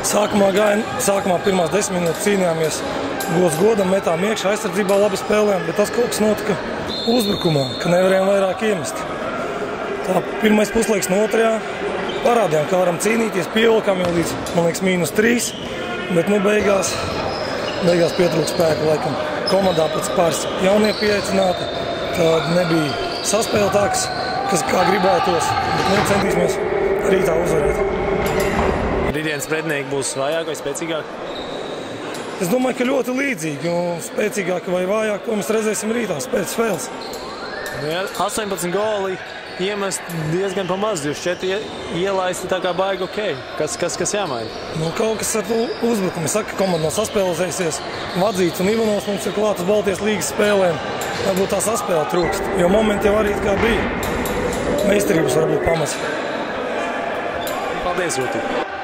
Sākumā pirmās 10 minūtes cīnījāmies gods godam, metām iekšā, aizsardzībā labi spēlējām, bet tas kaut kas notika uzbrukumā, ka nevarējām vairāk iemest. Tā pirmais puslaiks no otrajā parādījām, ka varam cīnīties, pievilkām jau līdz, man liekas, -3, bet beigās pietrūka spēka laikam. Komandā pēc pāris jaunie pieaicināti, tad nebija saspēlētāks, kas kā gribētos, bet centīsimies rītā uzvarēt. Rītdienas pretinieki būs vājāki vai spēcīgāki? Es domāju, ka ļoti līdzīgi, un spēcīgāki vai vājāki, to mēs redzēsim rītā pēc spēles. Ja 18 goli iemest diezgan pamaz, 24 ielaisti tā kā baigi ok. Kas jāmaina? Kaut kas ar uzbrukumu. Saka, ka komanda nav saspēlēsies. Vadzīts un Ivanovs mums ir klāt uz Baltijas līgas spēlēm. Varbūt tā saspēle trūkst, jo momenti jau arī kā bija. Meistarības varbūt pamaz. Paldies, Rūti!